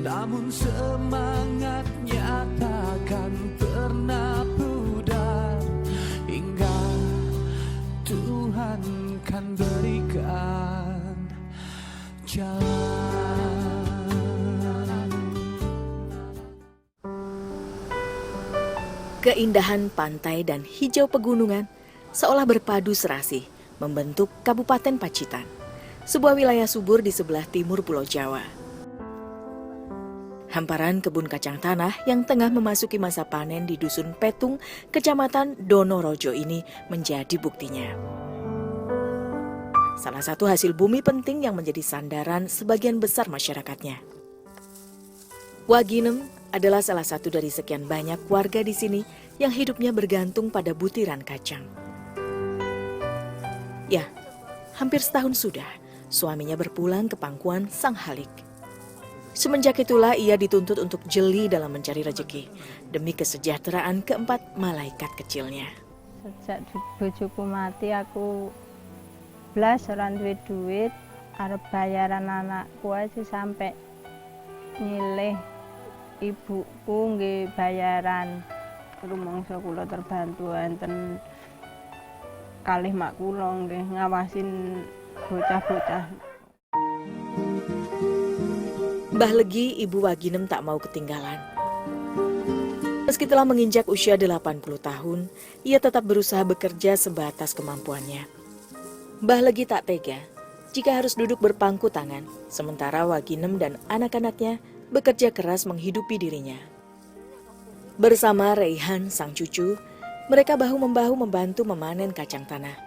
namun semangatnya takkan pernah pudar hingga Tuhan kan berikan jalan. Keindahan pantai dan hijau pegunungan seolah berpadu serasi membentuk Kabupaten Pacitan, sebuah wilayah subur di sebelah timur Pulau Jawa. Hamparan kebun kacang tanah yang tengah memasuki masa panen di Dusun Petung, Kecamatan Donorojo ini menjadi buktinya. Salah satu hasil bumi penting yang menjadi sandaran sebagian besar masyarakatnya. Waginem adalah salah satu dari sekian banyak warga di sini yang hidupnya bergantung pada butiran kacang. Ya, hampir setahun sudah suaminya berpulang ke pangkuan Sang Halik. Semenjak itulah ia dituntut untuk jeli dalam mencari rezeki demi kesejahteraan keempat malaikat kecilnya. Sejak bojoku mati aku blas ora duwe duit, arep bayaran anakku aja sampai nyilih ibuku nggih bayaran. Rumangsa kula terbantu enten kalih mak kula nggih ngawasin bocah-bocah. Mbah Legi, ibu Waginem tak mau ketinggalan. Meski telah menginjak usia 80 tahun, ia tetap berusaha bekerja sebatas kemampuannya. Mbah Legi tak tega jika harus duduk berpangku tangan, sementara Waginem dan anak-anaknya bekerja keras menghidupi dirinya. Bersama Reihan, sang cucu, mereka bahu-membahu membantu memanen kacang tanah.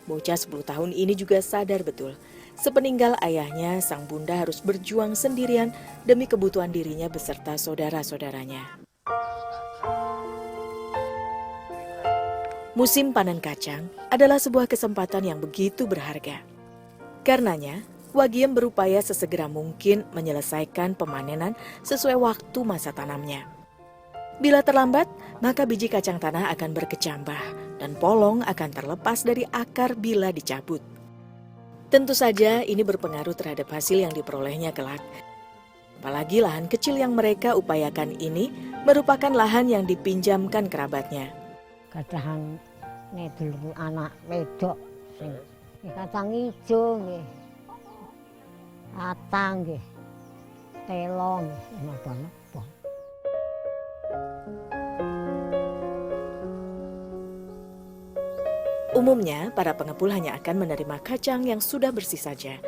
Bocah 10 tahun ini juga sadar betul, sepeninggal ayahnya, sang bunda harus berjuang sendirian demi kebutuhan dirinya beserta saudara-saudaranya. Musim panen kacang adalah sebuah kesempatan yang begitu berharga. Karenanya, Wagiem berupaya sesegera mungkin menyelesaikan pemanenan sesuai waktu masa tanamnya. Bila terlambat, maka biji kacang tanah akan berkecambah dan polong akan terlepas dari akar bila dicabut. Tentu saja ini berpengaruh terhadap hasil yang diperolehnya kelak. Apalagi lahan kecil yang mereka upayakan ini merupakan lahan yang dipinjamkan kerabatnya. Kadang ngedul anak wedok sing kacang ijo nggih. Atang nggih. Telo nggih napa-napa. Umumnya, para pengepul hanya akan menerima kacang yang sudah bersih saja.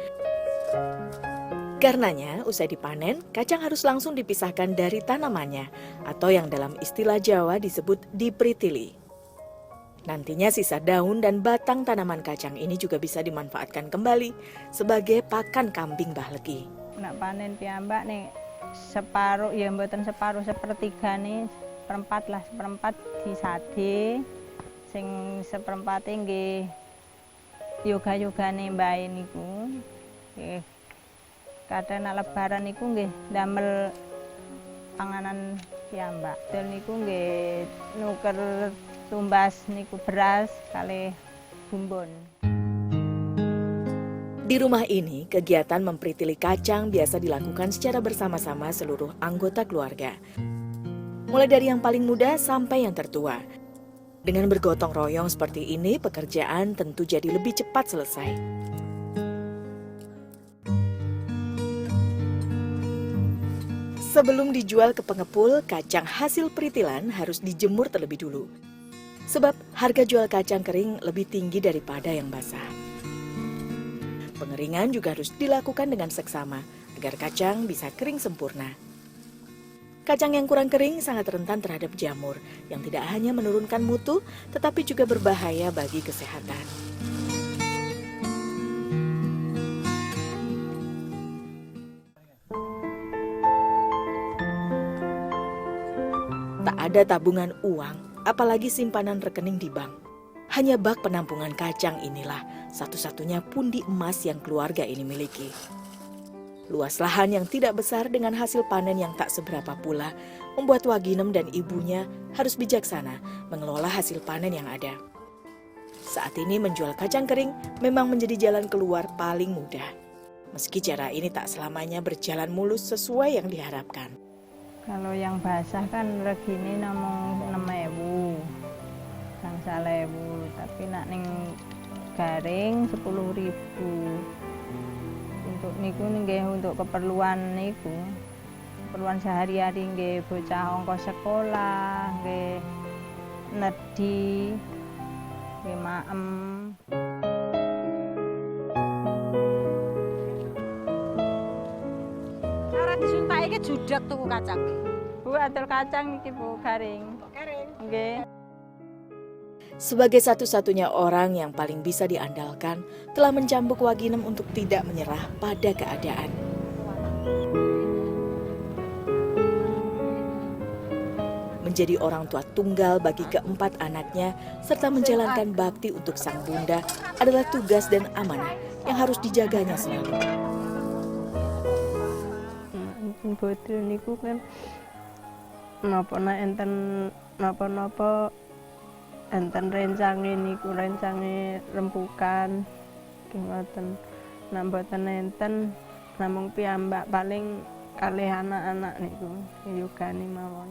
Karenanya, usai dipanen, kacang harus langsung dipisahkan dari tanamannya, atau yang dalam istilah Jawa disebut dipritili. Nantinya sisa daun dan batang tanaman kacang ini juga bisa dimanfaatkan kembali sebagai pakan kambing Mbah Legi. Nak panen piyambak nih separuh, ya mboten separuh, sepertiga nih, seperempat di sade. Sing seperempat nggih yoga-yogane mbae niku. Nggih. Kadang nak lebaran niku nggih damel panganan piyambak. Dol niku nggih nuker tumbas niku beras kalih bumbon. Di rumah ini, kegiatan mempritili kacang biasa dilakukan secara bersama-sama seluruh anggota keluarga. Mulai dari yang paling muda sampai yang tertua. Dengan bergotong royong seperti ini, pekerjaan tentu jadi lebih cepat selesai. Sebelum dijual ke pengepul, kacang hasil peritilan harus dijemur terlebih dulu. Sebab harga jual kacang kering lebih tinggi daripada yang basah. Pengeringan juga harus dilakukan dengan seksama agar kacang bisa kering sempurna. Kacang yang kurang kering sangat rentan terhadap jamur yang tidak hanya menurunkan mutu tetapi juga berbahaya bagi kesehatan. Tak ada tabungan uang, apalagi simpanan rekening di bank. Hanya bak penampungan kacang inilah satu-satunya pundi emas yang keluarga ini miliki. Luas lahan yang tidak besar dengan hasil panen yang tak seberapa pula membuat Waginem dan ibunya harus bijaksana mengelola hasil panen yang ada. Saat ini menjual kacang kering memang menjadi jalan keluar paling mudah. Meski cara ini tak selamanya berjalan mulus sesuai yang diharapkan. Kalau yang basah kan regine namung 6.000, gangsal 1.000, tapi nak ning garing 10.000. Untuk niku nggih untuk keperluan niku. Keperluan sehari-hari nggih bocah ongkos sekolah, nggih nedi, nggih maem. Cara disuntake iki judak tuku kacang. Bu atur kacang niki Bu garing. Garing. Nggih. Sebagai satu-satunya orang yang paling bisa diandalkan, telah mencambuk Waginem untuk tidak menyerah pada keadaan. Menjadi orang tua tunggal bagi keempat anaknya, serta menjalankan bakti untuk sang bunda adalah tugas dan amanah yang harus dijaganya selalu. Boten niku kan napa napa enten rencange niku rencange rembukan ngoten. Nek mboten enten namung piyambak paling kalih anak-anak niku yugane mawon.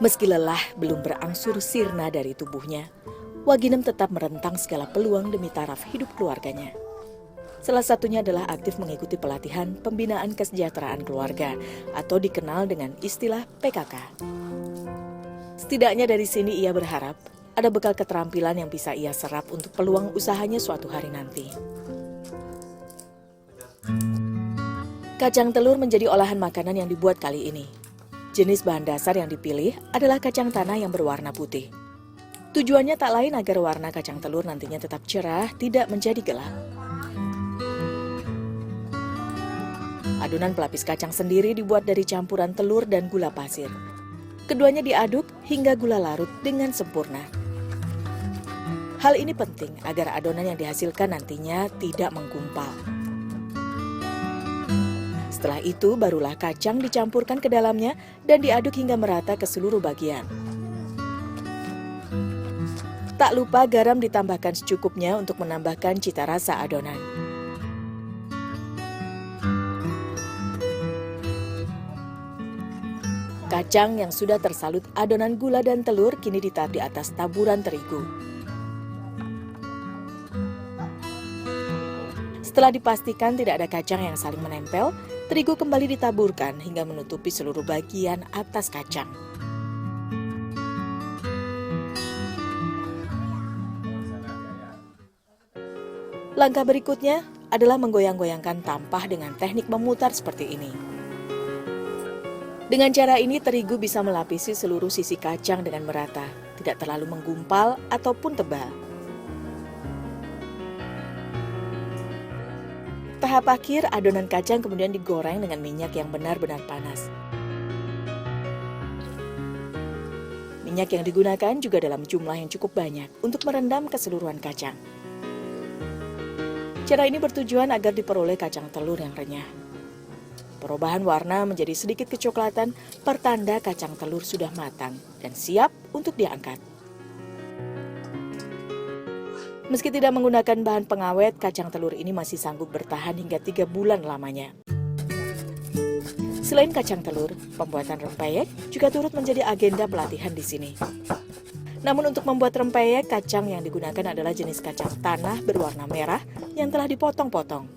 Meski lelah belum berangsur sirna dari tubuhnya, Waginem tetap merentang segala peluang demi taraf hidup keluarganya. Salah satunya adalah aktif mengikuti pelatihan pembinaan kesejahteraan keluarga atau dikenal dengan istilah PKK. Setidaknya dari sini ia berharap ada bekal keterampilan yang bisa ia serap untuk peluang usahanya suatu hari nanti. Kacang telur menjadi olahan makanan yang dibuat kali ini. Jenis bahan dasar yang dipilih adalah kacang tanah yang berwarna putih. Tujuannya tak lain agar warna kacang telur nantinya tetap cerah, tidak menjadi gelap. Adonan pelapis kacang sendiri dibuat dari campuran telur dan gula pasir. Keduanya diaduk hingga gula larut dengan sempurna. Hal ini penting agar adonan yang dihasilkan nantinya tidak menggumpal. Setelah itu barulah kacang dicampurkan ke dalamnya dan diaduk hingga merata ke seluruh bagian. Tak lupa garam ditambahkan secukupnya untuk menambahkan cita rasa adonan. Kacang yang sudah tersalut adonan gula dan telur kini ditaruh di atas taburan terigu. Setelah dipastikan tidak ada kacang yang saling menempel, terigu kembali ditaburkan hingga menutupi seluruh bagian atas kacang. Langkah berikutnya adalah menggoyang-goyangkan tampah dengan teknik memutar seperti ini. Dengan cara ini terigu bisa melapisi seluruh sisi kacang dengan merata, tidak terlalu menggumpal ataupun tebal. Tahap akhir, adonan kacang kemudian digoreng dengan minyak yang benar-benar panas. Minyak yang digunakan juga dalam jumlah yang cukup banyak untuk merendam keseluruhan kacang. Cara ini bertujuan agar diperoleh kacang telur yang renyah. Perubahan warna menjadi sedikit kecoklatan, pertanda kacang telur sudah matang dan siap untuk diangkat. Meski tidak menggunakan bahan pengawet, kacang telur ini masih sanggup bertahan hingga 3 bulan lamanya. Selain kacang telur, pembuatan rempeyek juga turut menjadi agenda pelatihan di sini. Namun untuk membuat rempeyek, kacang yang digunakan adalah jenis kacang tanah berwarna merah yang telah dipotong-potong.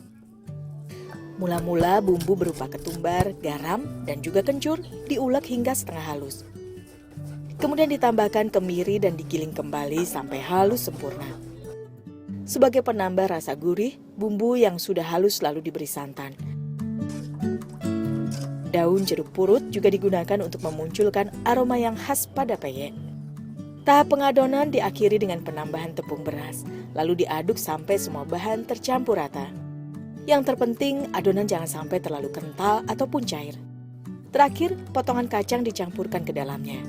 Mula-mula bumbu berupa ketumbar, garam, dan juga kencur diulek hingga setengah halus. Kemudian ditambahkan kemiri dan digiling kembali sampai halus sempurna. Sebagai penambah rasa gurih, bumbu yang sudah halus lalu diberi santan. Daun jeruk purut juga digunakan untuk memunculkan aroma yang khas pada peyek. Tahap pengadonan diakhiri dengan penambahan tepung beras, lalu diaduk sampai semua bahan tercampur rata. Yang terpenting, adonan jangan sampai terlalu kental ataupun cair. Terakhir, potongan kacang dicampurkan ke dalamnya.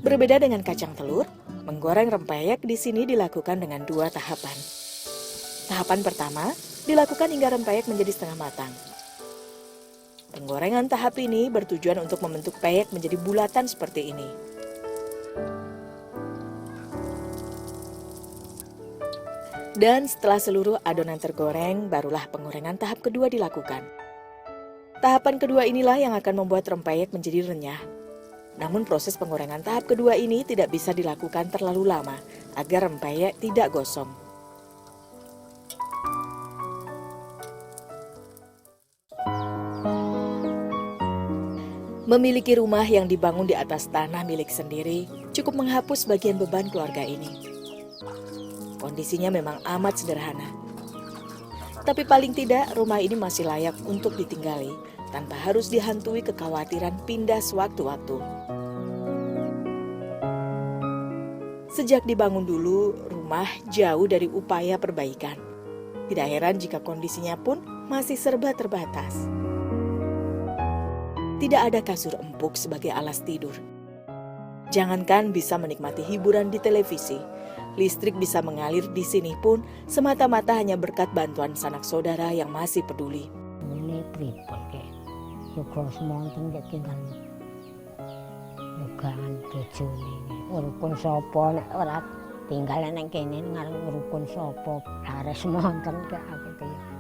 Berbeda dengan kacang telur, menggoreng rempeyek di sini dilakukan dengan 2 tahapan. Tahapan pertama dilakukan hingga rempeyek menjadi setengah matang. Penggorengan tahap ini bertujuan untuk membentuk peyek menjadi bulatan seperti ini. Dan setelah seluruh adonan tergoreng, barulah penggorengan tahap kedua dilakukan. Tahapan kedua inilah yang akan membuat rempeyek menjadi renyah. Namun proses penggorengan tahap kedua ini tidak bisa dilakukan terlalu lama agar rempeyek tidak gosong. Memiliki rumah yang dibangun di atas tanah milik sendiri cukup menghapus bagian beban keluarga ini. Kondisinya memang amat sederhana. Tapi paling tidak rumah ini masih layak untuk ditinggali tanpa harus dihantui kekhawatiran pindah sewaktu-waktu. Sejak dibangun dulu, rumah jauh dari upaya perbaikan. Tidak heran jika kondisinya pun masih serba terbatas. Tidak ada kasur empuk sebagai alas tidur. Jangankan bisa menikmati hiburan di televisi, listrik bisa mengalir di sini pun semata-mata hanya berkat bantuan sanak saudara yang masih peduli. Ini pripun ke? Juga semonten ke tinggal dugaan bojone. Rukun sapa nek ora tinggal nang kene ngarep rukun sapa? Lares semonten ke aku ki.